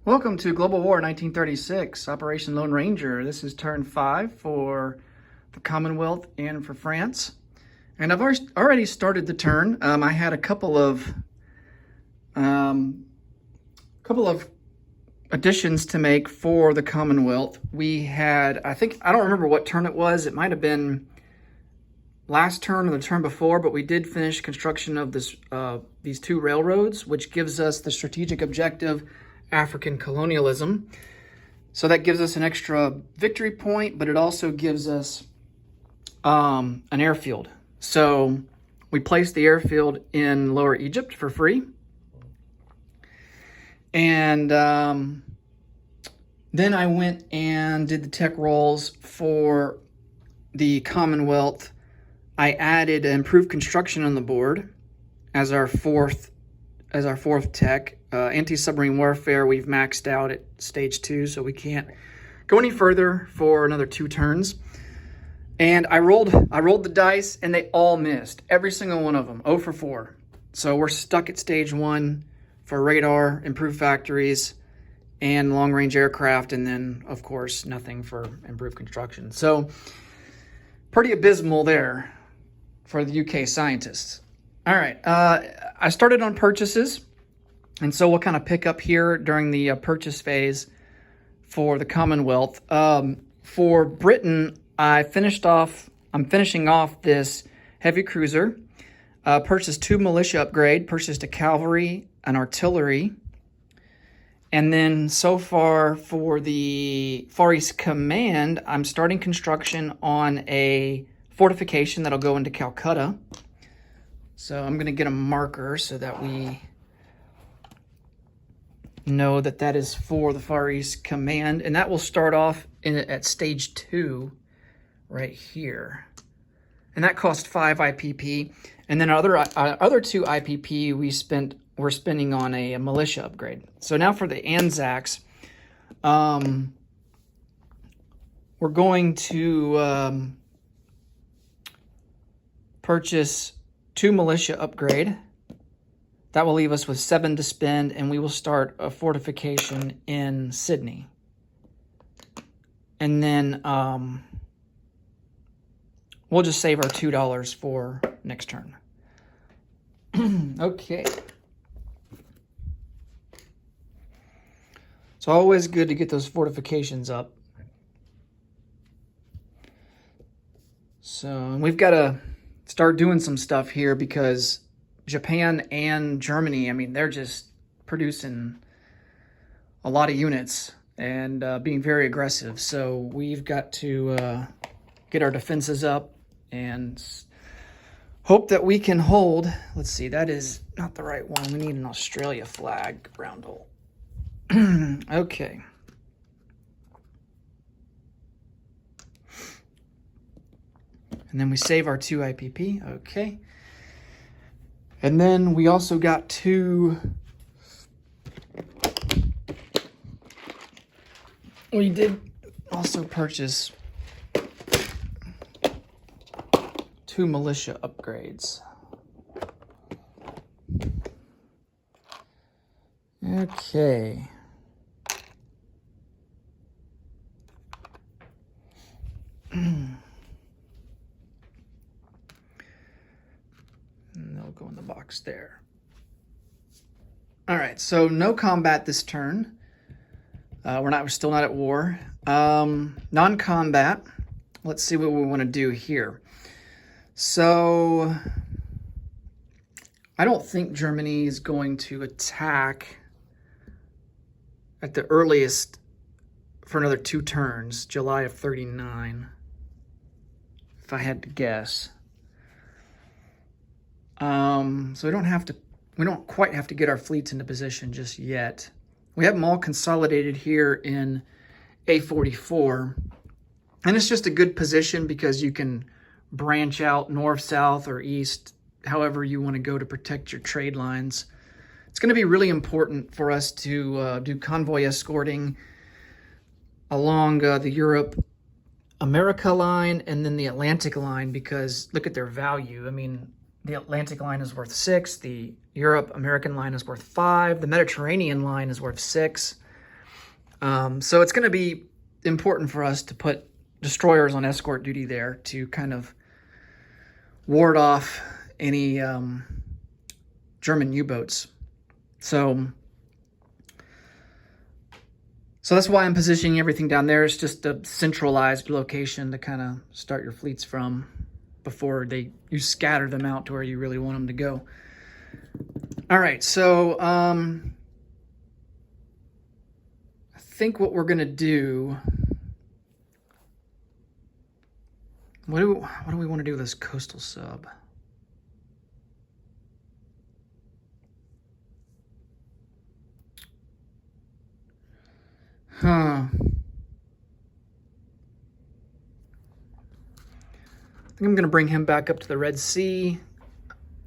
Welcome to Global War 1936, Operation Lone Ranger. This is turn 5 for the Commonwealth and for France. And I've already started the turn. I had a couple of additions to make for the Commonwealth. We had, I don't remember what turn it was. It might have been last turn or the turn before, but we did finish construction of these two railroads, which gives us the strategic objective African colonialism. So that gives us an extra victory point, but it also gives us an airfield. So we placed the airfield in Lower Egypt for free. And then I went and did the tech rolls for the Commonwealth. I added improved construction on the board as our fourth tech. Anti-submarine warfare, we've maxed out at stage 2, so we can't go any further for another 2 turns. And I rolled the dice, and they all missed. Every single one of them, 0 for 4. So we're stuck at stage 1 for radar, improved factories, and long-range aircraft, and then, of course, nothing for improved construction. So pretty abysmal there for the UK scientists. All right, I started on purchases. And so we'll kind of pick up here during the purchase phase for the Commonwealth. For Britain, I'm finishing off this heavy cruiser. Purchased 2 militia upgrade, purchased a cavalry, an artillery. And then so far for the Far East Command, I'm starting construction on a fortification that'll go into Calcutta. So I'm going to get a marker so that we know that is for the Far East Command, and that will start off at stage 2 right here, and that cost 5 IPP. And then other 2 IPP we're spending on a militia upgrade. So now for the Anzacs, we're going to purchase 2 militia upgrade. That will leave us with 7 to spend, and we will start a fortification in Sydney. And then we'll just save our $2 for next turn. Okay. It's always good to get those fortifications up. So we've got to start doing some stuff here because Japan and Germany, I mean, they're just producing a lot of units and being very aggressive. So we've got to get our defenses up and hope that we can hold. Let's see, that is not the right one. We need an Australia flag roundel. Okay. And then we save our 2 IPP. Okay. And then we also got 2, we did also purchase 2 militia upgrades. Okay. Go in the box there. All right, so no combat this turn. We're still not at war. Non-combat. Let's see what we want to do here. So I don't think Germany is going to attack at the earliest for another 2 turns, July of 39, if I had to guess. So we don't quite have to get our fleets into position just yet. We have them all consolidated here in A44. And it's just a good position because you can branch out north, south, or east, however you want to go to protect your trade lines. It's going to be really important for us to do convoy escorting along the Europe-America line and then the Atlantic line because look at their value. I mean, the Atlantic line is worth 6. The Europe-American line is worth 5. The Mediterranean line is worth 6. So it's going to be important for us to put destroyers on escort duty there to kind of ward off any German U-boats. So that's why I'm positioning everything down there. It's just a centralized location to kind of start your fleets from before you scatter them out to where you really want them to go. All right, so I think what we're gonna do. What do we want to do with this coastal sub? I think I'm going to bring him back up to the Red Sea.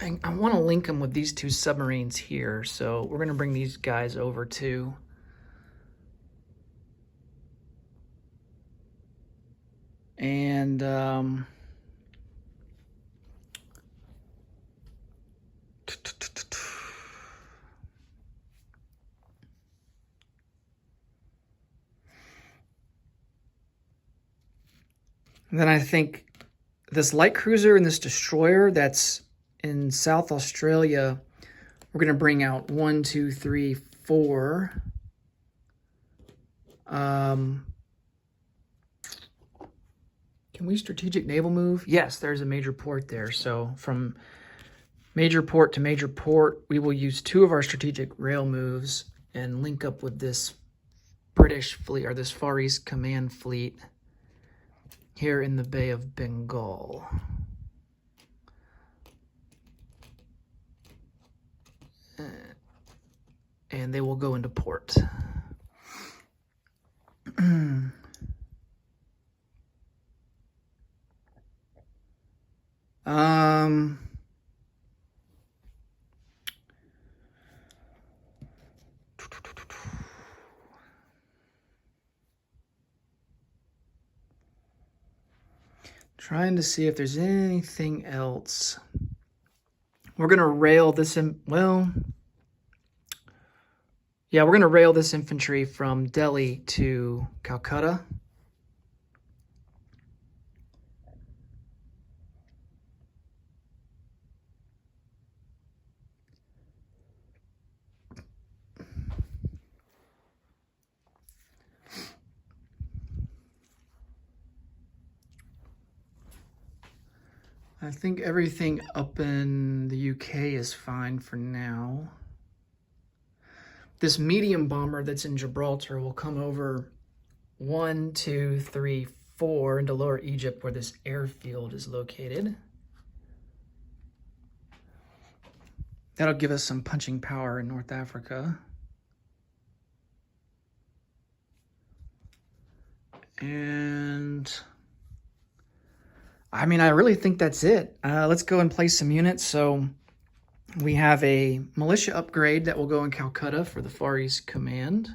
I want to link him with these two submarines here, so we're going to bring these guys over too. And then I think this light cruiser and this destroyer that's in South Australia, we're going to bring out 1, 2, 3, 4. Can we strategic naval move? Yes, there's a major port there. So from major port to major port, we will use 2 of our strategic rail moves and link up with this British fleet, or this Far East Command fleet here in the Bay of Bengal. And they will go into port. Trying to see if there's anything else. We're going to rail this in, well, yeah, we're going to rail this infantry from Delhi to Calcutta. I think everything up in the UK is fine for now. This medium bomber that's in Gibraltar will come over 1, 2, 3, 4 into Lower Egypt where this airfield is located. That'll give us some punching power in North Africa. And I mean, I really think that's it. Let's go and place some units. So we have a militia upgrade that will go in Calcutta for the Far East Command.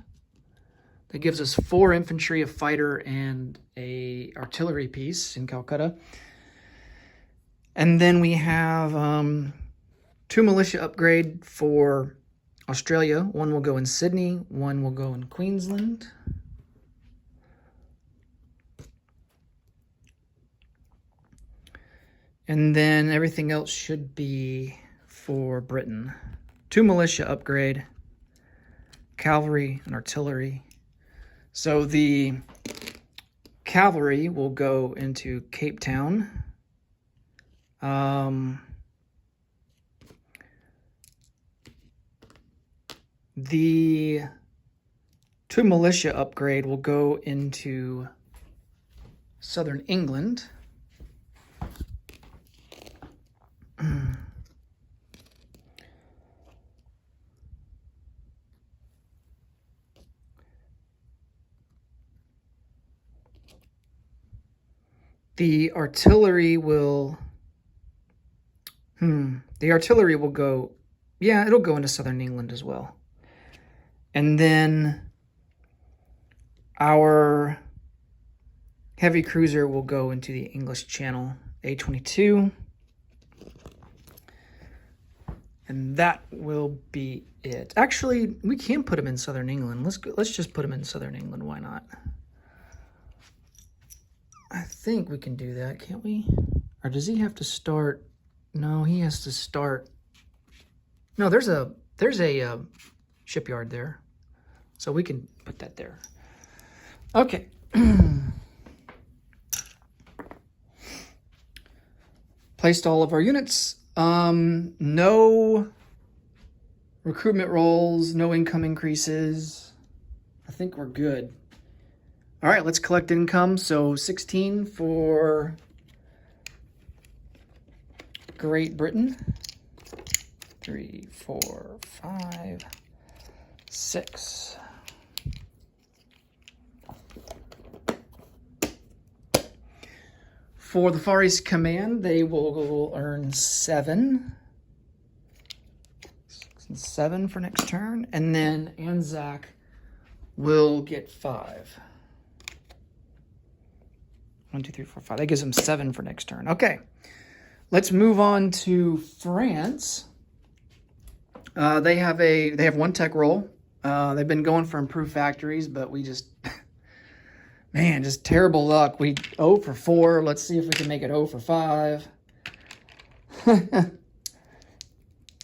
That gives us 4 infantry, a fighter, and a artillery piece in Calcutta. And then we have 2 militia upgrade for Australia. 1 will go in Sydney, 1 will go in Queensland. And then everything else should be for Britain. 2 militia upgrade, cavalry and artillery. So the cavalry will go into Cape Town. The 2 militia upgrade will go into southern England. The artillery will go, yeah, it'll go into southern England as well. And then our heavy cruiser will go into the English Channel, A-22. And that will be it. Actually, we can put them in Southern England. Let's just put them in Southern England. Why not? I think we can do that, can't we? Or does he have to start? No, he has to start. No, there's a shipyard there, so we can put that there. Okay. Placed all of our units. No recruitment rolls, no income increases. I think we're good. All right, let's collect income. So 16 for Great Britain. 3, 4, 5, 6. For the Far East Command, they will earn 7. 6 and 7 for next turn. And then Anzac will get 5. 1, 2, 3, 4, 5. That gives them 7 for next turn. Okay. Let's move on to France. They have 1 tech roll. They've been going for improved factories, but we just... Man, just terrible luck. We 0 for 4. Let's see if we can make it 0 for 5. I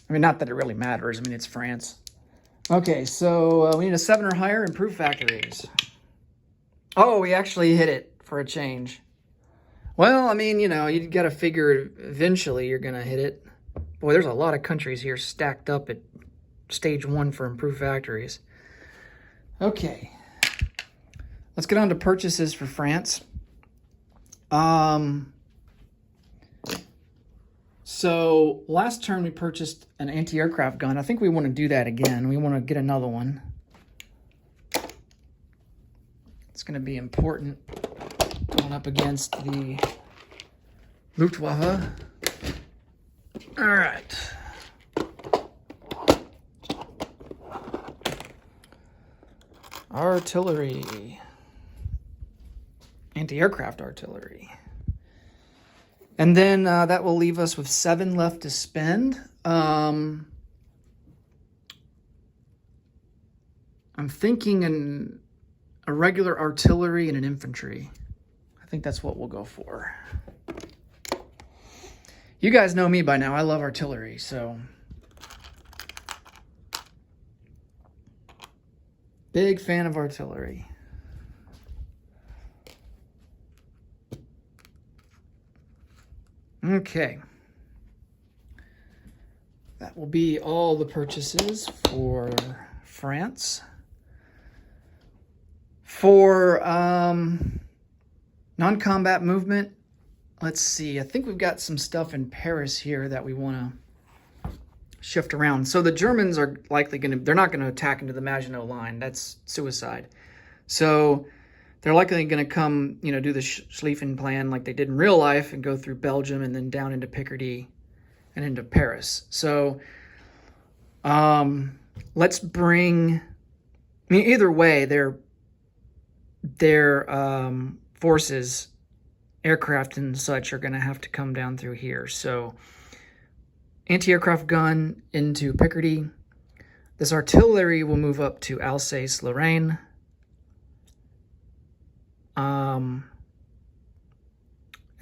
mean, not that it really matters. I mean, it's France. Okay, so we need a 7 or higher, improved factories. Oh, we actually hit it for a change. Well, I mean, you know, you got to figure eventually you're going to hit it. Boy, there's a lot of countries here stacked up at stage 1 for improved factories. Okay. Let's get on to purchases for France. So last turn we purchased an anti-aircraft gun. I think we want to do that again. We want to get another one. It's going to be important going up against the Luftwaffe. All right. Artillery. Anti-aircraft artillery. And then that will leave us with 7 left to spend. I'm thinking a regular artillery and an infantry. I think that's what we'll go for. You guys know me by now. I love artillery, so... Big fan of artillery. Okay. That will be all the purchases for France. For non-combat movement, let's see. I think we've got some stuff in Paris here that we want to shift around. So the Germans are likely going to, they're not going to attack into the Maginot Line. That's suicide. So they're likely going to come, you know, do the Schlieffen plan like they did in real life and go through Belgium and then down into Picardy and into Paris. So let's bring, I mean, either way, their forces, aircraft and such, are going to have to come down through here. So anti-aircraft gun into Picardy. This artillery will move up to Alsace-Lorraine. And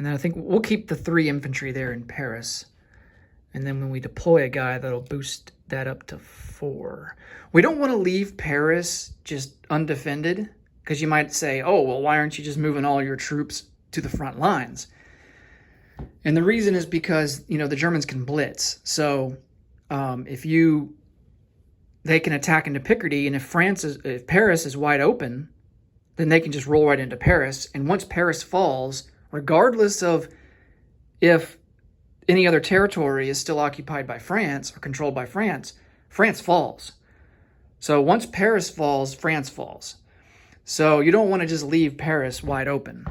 then I think we'll keep the 3 infantry there in Paris. And then when we deploy a guy, that'll boost that up to 4. We don't want to leave Paris just undefended, because you might say, oh, well, why aren't you just moving all your troops to the front lines? And the reason is because, you know, the Germans can blitz. So they can attack into Picardy, and if Paris is wide open, then they can just roll right into Paris. And once Paris falls, regardless of if any other territory is still occupied by France or controlled by France, France falls. So once Paris falls, France falls. So you don't want to just leave Paris wide open,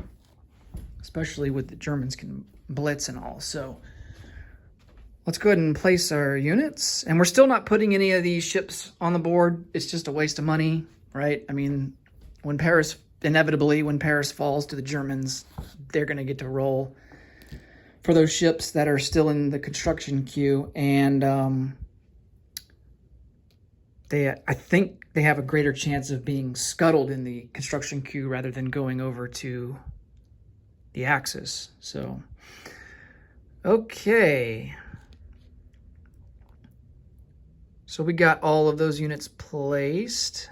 especially with the Germans can blitz and all. So let's go ahead and place our units. And we're still not putting any of these ships on the board. It's just a waste of money, right? I mean, inevitably, when Paris falls to the Germans, they're going to get to roll for those ships that are still in the construction queue. And I think they have a greater chance of being scuttled in the construction queue rather than going over to the Axis. So, okay. So we got all of those units placed.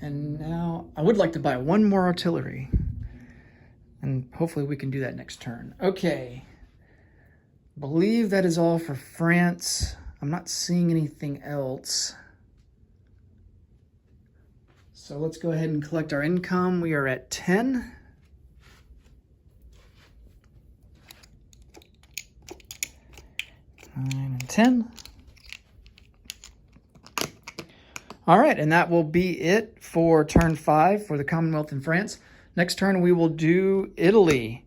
And now I would like to buy one more artillery. And hopefully we can do that next turn. Okay. Believe that is all for France. I'm not seeing anything else. So let's go ahead and collect our income. We are at 10. Nine and 10. All right, and that will be it for turn 5 for the Commonwealth and France. Next turn, we will do Italy.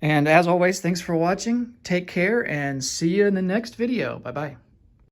And as always, thanks for watching. Take care and see you in the next video. Bye-bye.